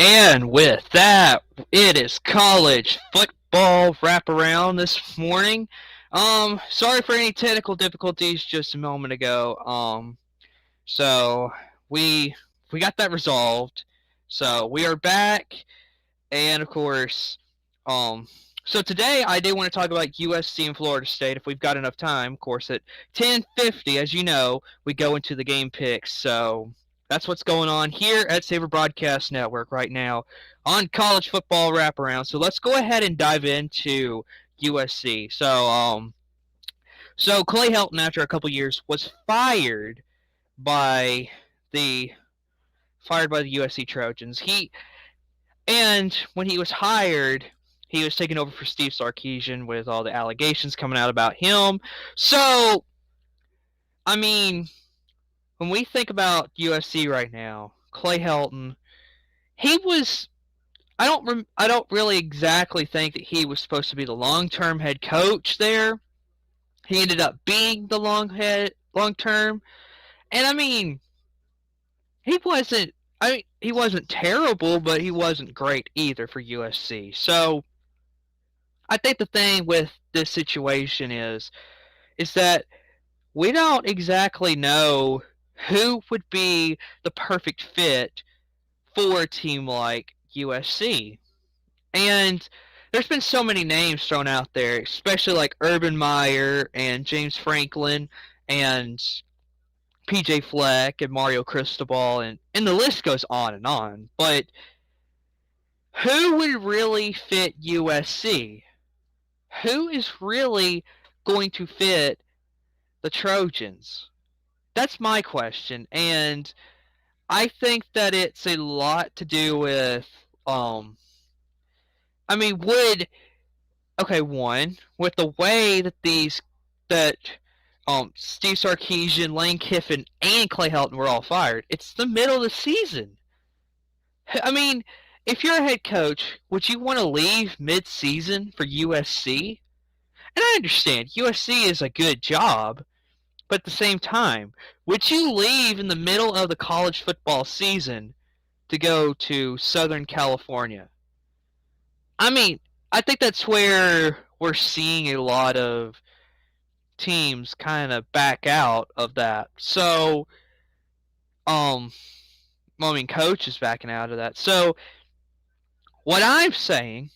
And with that, it is college football wraparound this morning. Sorry for any technical difficulties just a moment ago. So we we got that resolved. So we are back, and of course, um, so today I do want to talk about USC and Florida State if we've got enough time. Of course, at 10:50, as you know, we go into the game picks. So that's what's going on here at Saber Broadcast Network right now on college football wraparound. So let's go ahead and dive into USC. So Clay Helton, after a couple years, was by the fired by the USC Trojans. And when he was hired, he was taking over for Steve Sarkisian with all the allegations coming out about him. So, I mean, when we think about USC right now, Clay Helton, he was. I don't really exactly think that he was supposed to be the long-term head coach there. He ended up being the long term, and I mean, he wasn't. He wasn't terrible, but he wasn't great either for USC. So I think the thing with this situation is that we don't exactly know who would be the perfect fit for a team like USC. And there's been so many names thrown out there, especially like Urban Meyer and James Franklin and PJ Fleck and Mario Cristobal, and the list goes on and on. But who would really fit USC? Who is really going to fit the Trojans? That's my question, and I think that it's a lot to do with I mean, one, with the way that that Steve Sarkisian, Lane Kiffin, and Clay Helton were all fired, it's the middle of the season. I mean, if you're a head coach, would you want to leave mid-season for USC? And I understand USC is a good job, but at the same time, would you leave in the middle of the college football season to go to Southern California? I mean, I think that's where we're seeing a lot of teams kind of back out of that. So, um, well, I mean, coach is backing out of that. So, what I'm saying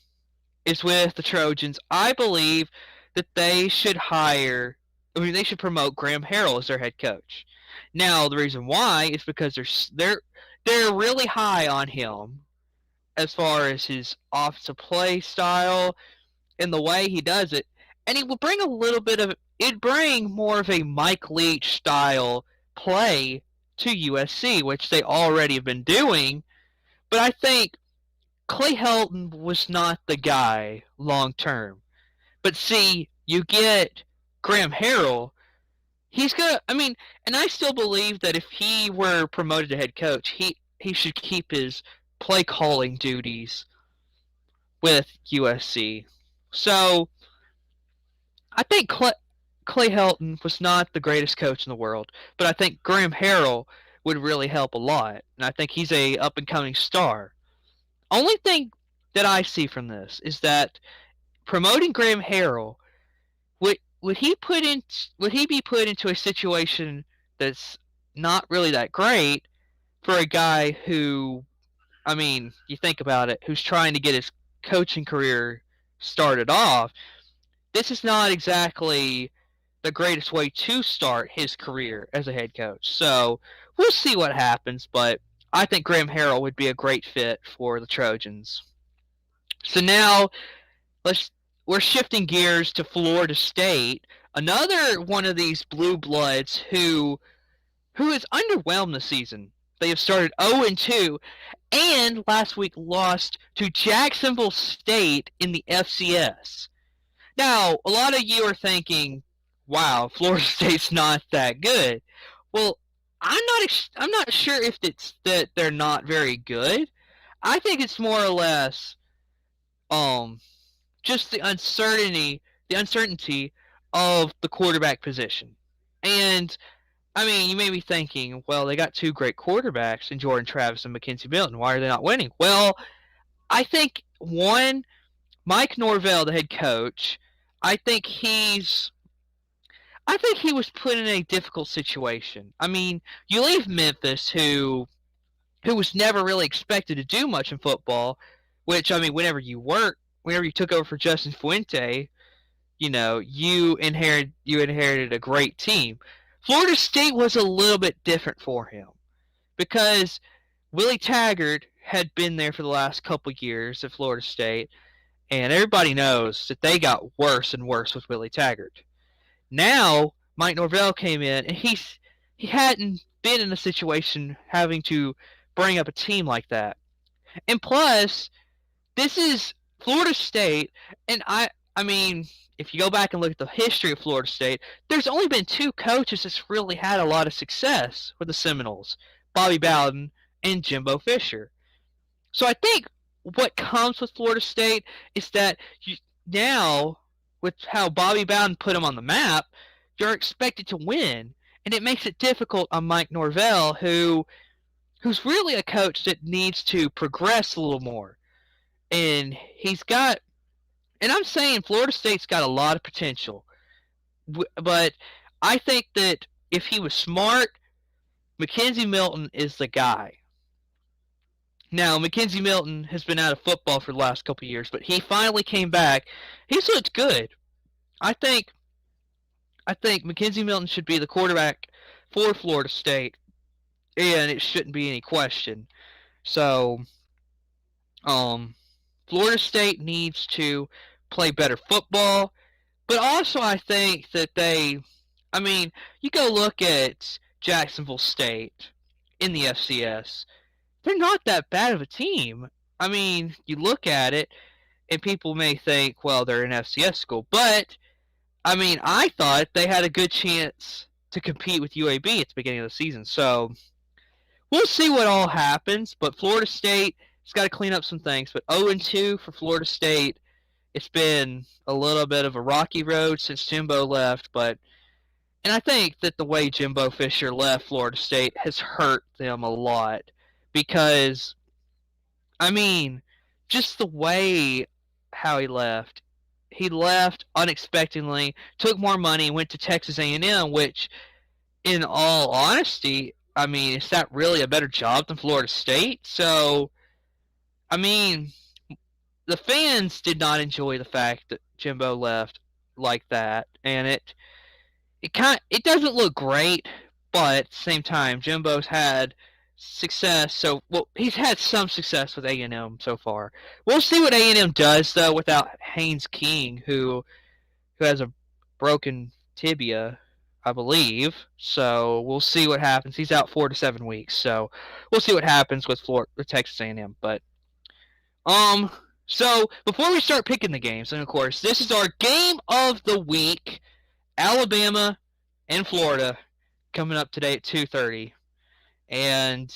is with the Trojans, I believe that they should they should promote Graham Harrell as their head coach. Now, the reason why is because they're really high on him as far as his offensive play style and the way he does it, and he will bring a little bit of it'd bring more of a Mike Leach style play to USC, which they already have been doing. But I think Clay Helton was not the guy long term. But see, you get Graham Harrell. He's gonna. I mean, and I still believe that if he were promoted to head coach, he should keep his play calling duties with USC. So I think Clay Helton was not the greatest coach in the world, but I think Graham Harrell would really help a lot, and I think he's a up and coming star. Only thing that I see from this is that promoting Graham Harrell would he be put into a situation that's not really that great for a guy who, I mean, you think about it, who's trying to get his coaching career started off. This is not exactly the greatest way to start his career as a head coach. So we'll see what happens, but I think Graham Harrell would be a great fit for the Trojans. So now let's we're shifting gears to Florida State, another one of these blue bloods who has underwhelmed this season. They have started 0-2 and last week lost to Jacksonville State in the FCS. Now, a lot of you are thinking, "Wow, Florida State's not that good." Well, I'm not sure if it's that they're not very good. I think it's more or less um just the uncertainty of the quarterback position. And I mean, you may be thinking, well, they got two great quarterbacks in Jordan Travis and Mackenzie Milton. Why are they not winning? Well, I think one, Mike Norvell, the head coach, I think he's I think he was put in a difficult situation. I mean, you leave Memphis, who was never really expected to do much in football, which I mean, whenever you took over for Justin Fuente, you inherited a great team. Florida State was a little bit different for him because Willie Taggart had been there for the last couple years at Florida State, and everybody knows that they got worse and worse with Willie Taggart. Now Mike Norvell came in, and he hadn't been in a situation having to bring up a team like that. And plus, this is Florida State, and I mean, if you go back and look at the history of Florida State, there's only been two coaches that's really had a lot of success with the Seminoles, Bobby Bowden and Jimbo Fisher. So I think what comes with Florida State is that now, with how Bobby Bowden put them on the map, you're expected to win, and it makes it difficult on Mike Norvell, who's really a coach that needs to progress a little more. And I'm saying Florida State's got a lot of potential, but I think that if he was smart, Mackenzie Milton is the guy. Now, Mackenzie Milton has been out of football for the last couple of years, but he finally came back. He's looked good. I think I think Mackenzie Milton should be the quarterback for Florida State, and it shouldn't be any question. So, um, Florida State needs to play better football, but also I think that I mean, you go look at Jacksonville State in the FCS. They're not that bad of a team. I mean, you look at it, and people may think, well, they're an FCS school, but I mean, I thought they had a good chance to compete with UAB at the beginning of the season. So we'll see what all happens. But Florida State has got to clean up some things. But 0-2 for Florida State. It's been a little bit of a rocky road since Jimbo left, and I think that the way Jimbo Fisher left Florida State has hurt them a lot because I mean, just the way how he left unexpectedly, took more money, went to Texas A&M, which, in all honesty, I mean, is that really a better job than Florida State? So, I mean, the fans did not enjoy the fact that Jimbo left like that, and it doesn't look great, but at the same time, Jimbo's had success. So, well, he's had some success with A&M so far. We'll see what A&M does though without Haynes King, who has a broken tibia, I believe. So we'll see what happens. He's out 4 to 7 weeks. So we'll see what happens with Texas A&M. But so before we start picking the games, and of course this is our game of the week. Alabama and Florida coming up today at 2:30. And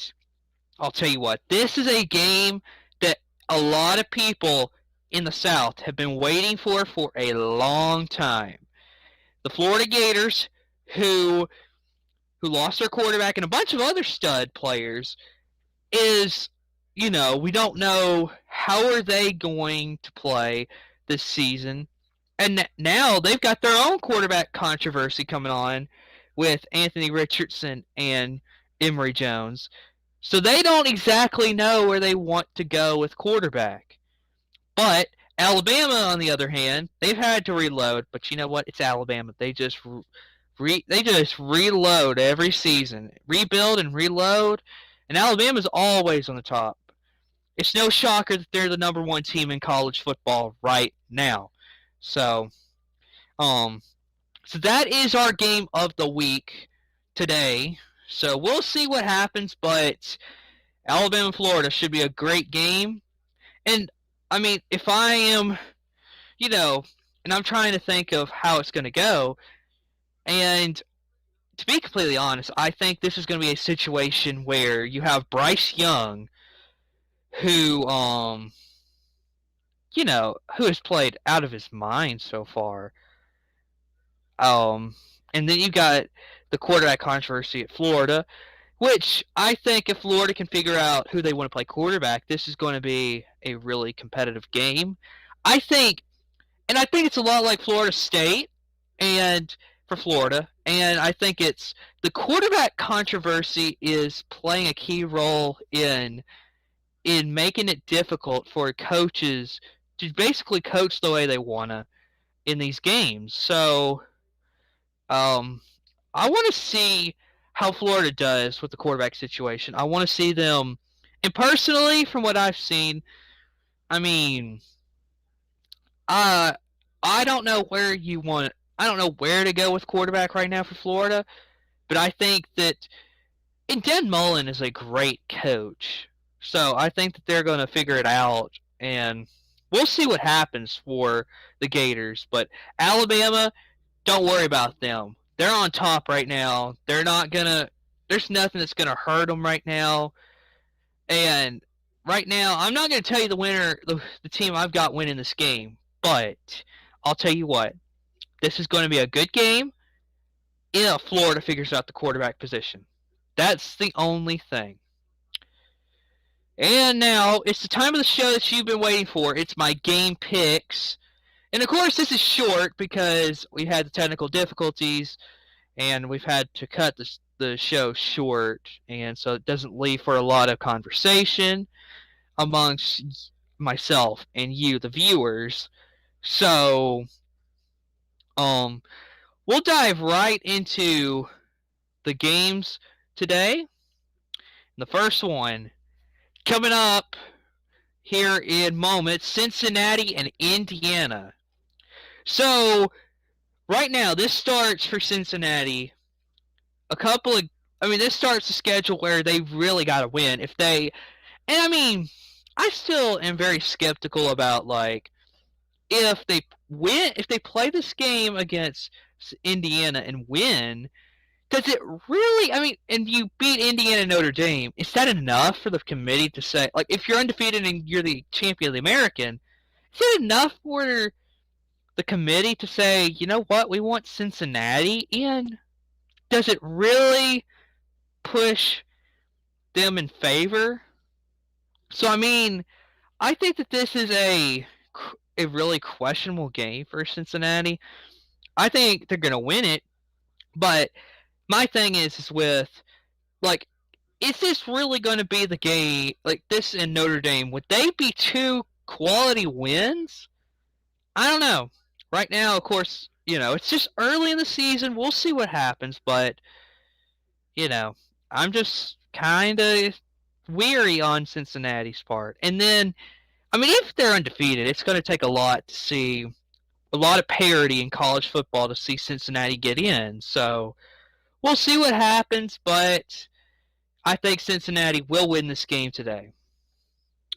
I'll tell you what, this is a game that a lot of people in the South have been waiting for a long time. The Florida Gators, who lost their quarterback and a bunch of other stud players, we don't know how are they going to play this season. And now they've got their own quarterback controversy coming on with Anthony Richardson and Emory Jones. So they don't exactly know where they want to go with quarterback. But Alabama, on the other hand, they've had to reload. But you know what? It's Alabama. They just reload every season, rebuild and reload. And Alabama's always on the top. It's no shocker that they're the number one team in college football right now. So that is our game of the week today. So we'll see what happens, but Alabama, Florida should be a great game. And I mean, if I am, and I'm trying to think of how it's going to go, and to be completely honest, I think this is going to be a situation where you have Bryce Young, who who has played out of his mind so far. And then you got the quarterback controversy at Florida, which I think if Florida can figure out who they want to play quarterback, this is going to be a really competitive game. I think, and I think it's a lot like Florida State, and for Florida, and I think it's the quarterback controversy is playing a key role in making it difficult for coaches to basically coach the way they wanna in these games. So, um, I want to see how Florida does with the quarterback situation. I want to see them, and personally, from what I've seen, I mean, uh, I don't know where you want. I don't know where to go with quarterback right now for Florida, but I think that and Dan Mullen is a great coach, so I think that they're going to figure it out, and we'll see what happens for the Gators. But Alabama, don't worry about them. They're on top right now. They're not gonna. There's nothing that's gonna hurt them right now. And right now, I'm not gonna tell you the winner, the team I've got winning this game. But I'll tell you what. This is going to be a good game if Florida figures out the quarterback position. That's the only thing. And now it's the time of the show that you've been waiting for. It's my game picks. And of course, this is short because we had the technical difficulties and we've had to cut the show short, and so it doesn't leave for a lot of conversation amongst myself and you, the viewers. So, um, we'll dive right into the games today. The first one coming up here in moments: Cincinnati and Indiana. So, right now, this starts for Cincinnati a couple of this starts the schedule where they really got to win if they and I still am very skeptical about like if they win if they play this game against Indiana and win, does it really and you beat Indiana and Notre Dame, is that enough for the committee to say, like, if you're undefeated and you're the champion of the American, is it enough for the committee to say, you know what, we want Cincinnati in? Does it really push them in favor? So I think that this is a really questionable game for Cincinnati. I think they're going to win it, but my thing is with like, is this really going to be the game? Like this in Notre Dame, would they be two quality wins? I don't know. Right now, of course, it's just early in the season. We'll see what happens, but I'm just kind of weary on Cincinnati's part. And then, if they're undefeated, it's going to take a lot to see a lot of parity in college football to see Cincinnati get in. So we'll see what happens, but I think Cincinnati will win this game today.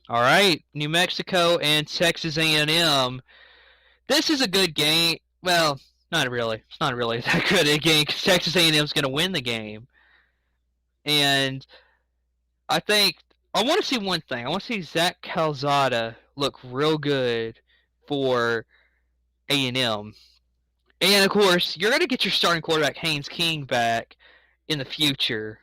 All right, New Mexico and Texas A&M. This is a good game. Well, not really. It's not really that good a game because Texas A&M is going to win the game. And I think I want to see one thing. I want to see Zach Calzada look real good for A&M. And of course, you're going to get your starting quarterback Haynes King back in the future.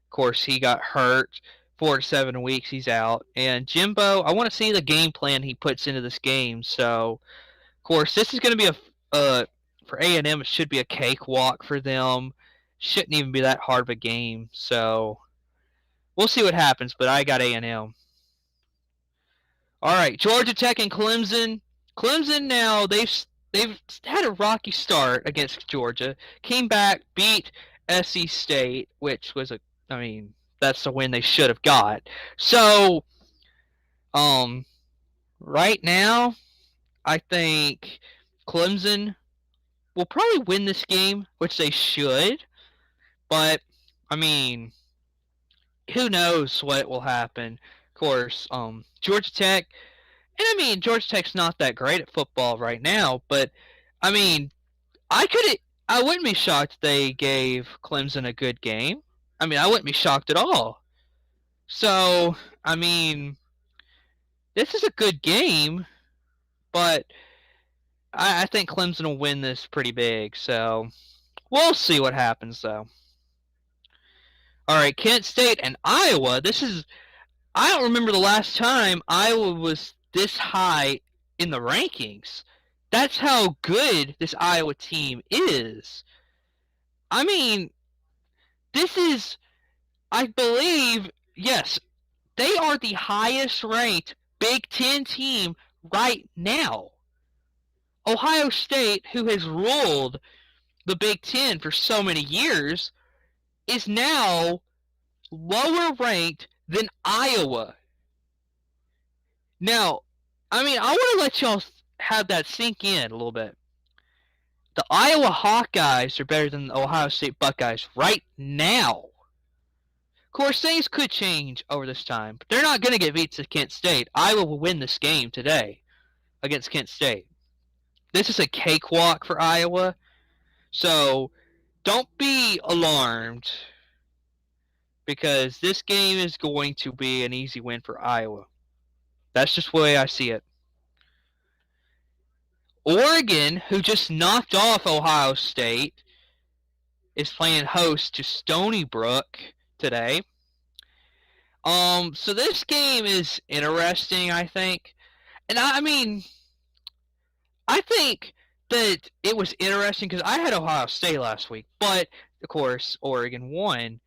Of course, he got hurt 4 to 7 weeks. He's out. And Jimbo, I want to see the game plan he puts into this game. So, of course, this is going to be for A&M. It should be a cakewalk for them. Shouldn't even be that hard of a game. So we'll see what happens. But I got A&M. All right, Georgia Tech and Clemson. Clemson now they've had a rocky start against Georgia. Came back, beat SC State, which was that's the win they should have got. So, right now, I think Clemson will probably win this game, which they should. But who knows what will happen? Of course, Georgia Tech, and Georgia Tech's not that great at football right now. But I wouldn't be shocked if they gave Clemson a good game. I wouldn't be shocked at all. So, this is a good game, but I think Clemson will win this pretty big. So, We'll see what happens, though. All right, Kent State and Iowa. I don't remember the last time Iowa was this high in the rankings. That's how good this Iowa team is. I mean, this is, I believe, yes, they are the highest ranked Big Ten team right now. Ohio State, who has ruled the Big Ten for so many years, is now lower ranked than Iowa. Now, I mean, I want to let y'all have that sink in a little bit. The Iowa Hawkeyes are better than the Ohio State Buckeyes right now. Of course, things could change over this time, but they're not going to get beat to Kent State. Iowa will win this game today against Kent State. This is a cakewalk for Iowa, so don't be alarmed because this game is going to be an easy win for Iowa. That's just the way I see it. Oregon, who just knocked off Ohio State, is playing host to Stony Brook today. So this game is interesting, I think. And I mean, I think that it was interesting because I had Ohio State last week, but of course Oregon won.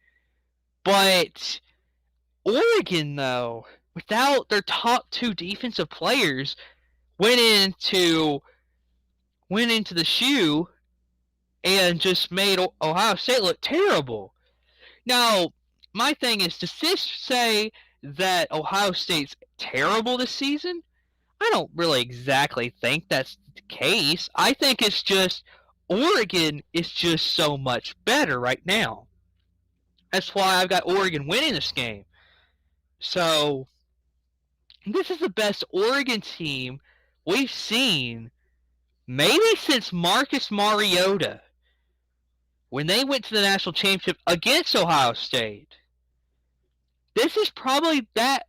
But Oregon, though, without their top two defensive players, went into the shoe and just made Ohio State look terrible. Now, my thing is, does this say that Ohio State's terrible this season? I don't really exactly think that's the case. I think it's just Oregon is just so much better right now. That's why I've got Oregon winning this game. So, this is the best Oregon team we've seen maybe since Marcus Mariota when they went to the national championship against Ohio State. This is probably that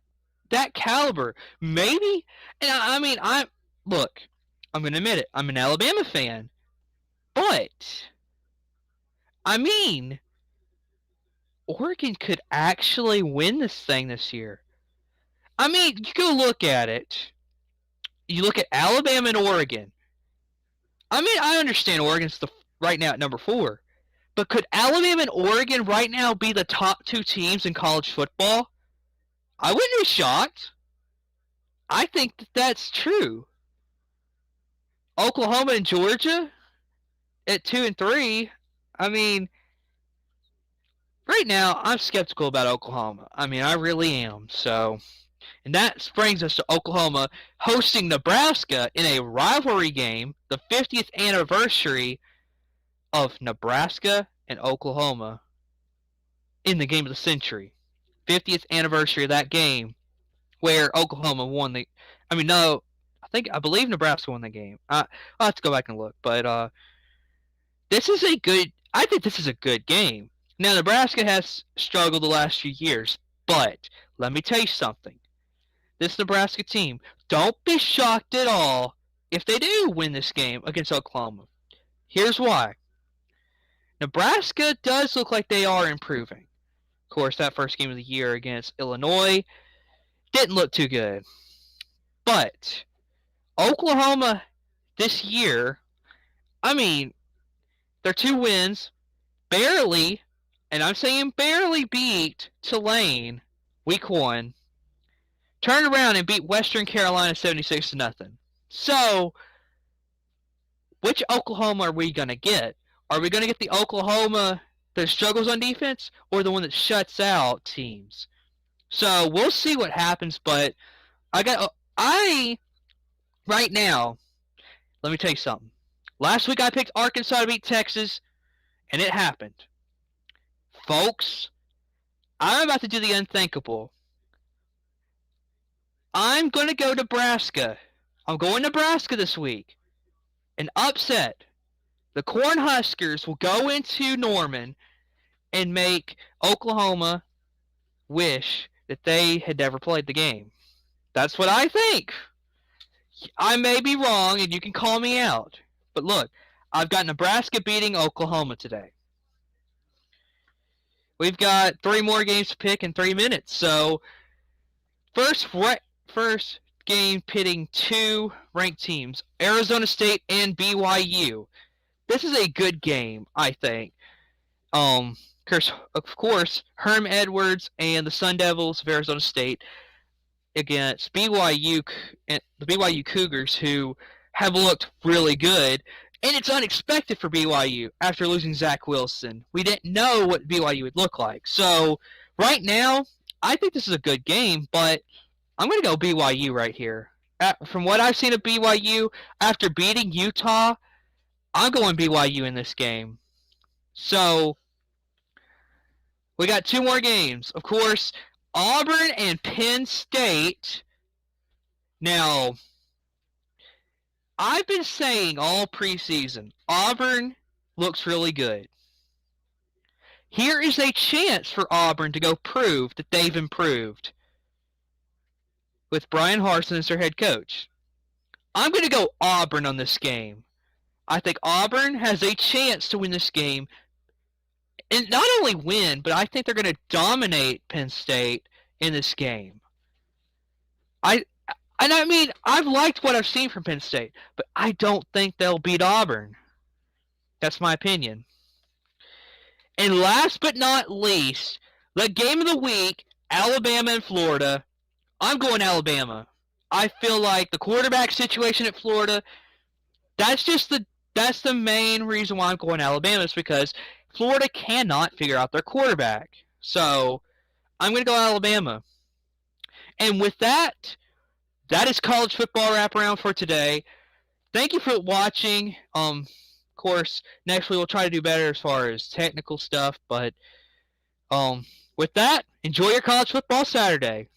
caliber. Maybe, and I mean, I'm going to admit it. I'm an Alabama fan, but I mean, Oregon could actually win this thing this year. I mean, you go look at it. You look at Alabama and Oregon. I mean, I understand Oregon's right now at number 4. But could Alabama and Oregon right now be the top 2 teams in college football? I wouldn't be shocked. I think that that's true. Oklahoma and Georgia at 2 and 3. I mean, right now I'm skeptical about Oklahoma. I mean, I really am. So, and that brings us to Oklahoma hosting Nebraska in a rivalry game, the 50th anniversary of Nebraska and Oklahoma in the game of the century. 50th anniversary of that game where Oklahoma won the I believe Nebraska won the game. I'll have to go back and look, but I think this is a good game. Now Nebraska has struggled the last few years, but let me tell you something. This Nebraska team, don't be shocked at all if they do win this game against Oklahoma. Here's why. Nebraska does look like they are improving. Of course, that first game of the year against Illinois didn't look too good. But Oklahoma this year, I mean, their 2 wins barely, and I'm saying barely, beat Tulane week 1, turned around and beat Western Carolina 76-0. So, which Oklahoma are we going to get? Are we going to get the Oklahoma that struggles on defense or the one that shuts out teams? So we'll see what happens, but right now, let me tell you something. Last week I picked Arkansas to beat Texas, and it happened. Folks, I'm about to do the unthinkable. I'm going to go Nebraska. I'm going Nebraska this week. An upset. The Cornhuskers will go into Norman and make Oklahoma wish that they had never played the game. That's what I think. I may be wrong, and you can call me out. But look, I've got Nebraska beating Oklahoma today. We've got 3 more games to pick in 3 minutes. So first game pitting 2 ranked teams, Arizona State and BYU. This is a good game, I think. Of course, Herm Edwards and the Sun Devils of Arizona State against BYU and the BYU Cougars, who have looked really good. And it's unexpected for BYU after losing Zach Wilson. We didn't know what BYU would look like. So right now, I think this is a good game, but I'm going to go BYU right here. From what I've seen of BYU, after beating Utah, I'm going BYU in this game. So we got 2 more games. Of course, Auburn and Penn State. Now, I've been saying all preseason, Auburn looks really good. Here is a chance for Auburn to go prove that they've improved with Brian Harsin as their head coach. I'm going to go Auburn on this game. I think Auburn has a chance to win this game. And not only win, but I think they're going to dominate Penn State in this game. I've liked what I've seen from Penn State, but I don't think they'll beat Auburn. That's my opinion. And last but not least, the game of the week, Alabama and Florida. I'm going Alabama. I feel like the quarterback situation at Florida, that's the main reason why I'm going Alabama, is because Florida cannot figure out their quarterback. So I'm going to go Alabama. And with that is college football wraparound for today. Thank you for watching. Of course, next week we'll try to do better as far as technical stuff. But with that, enjoy your college football Saturday.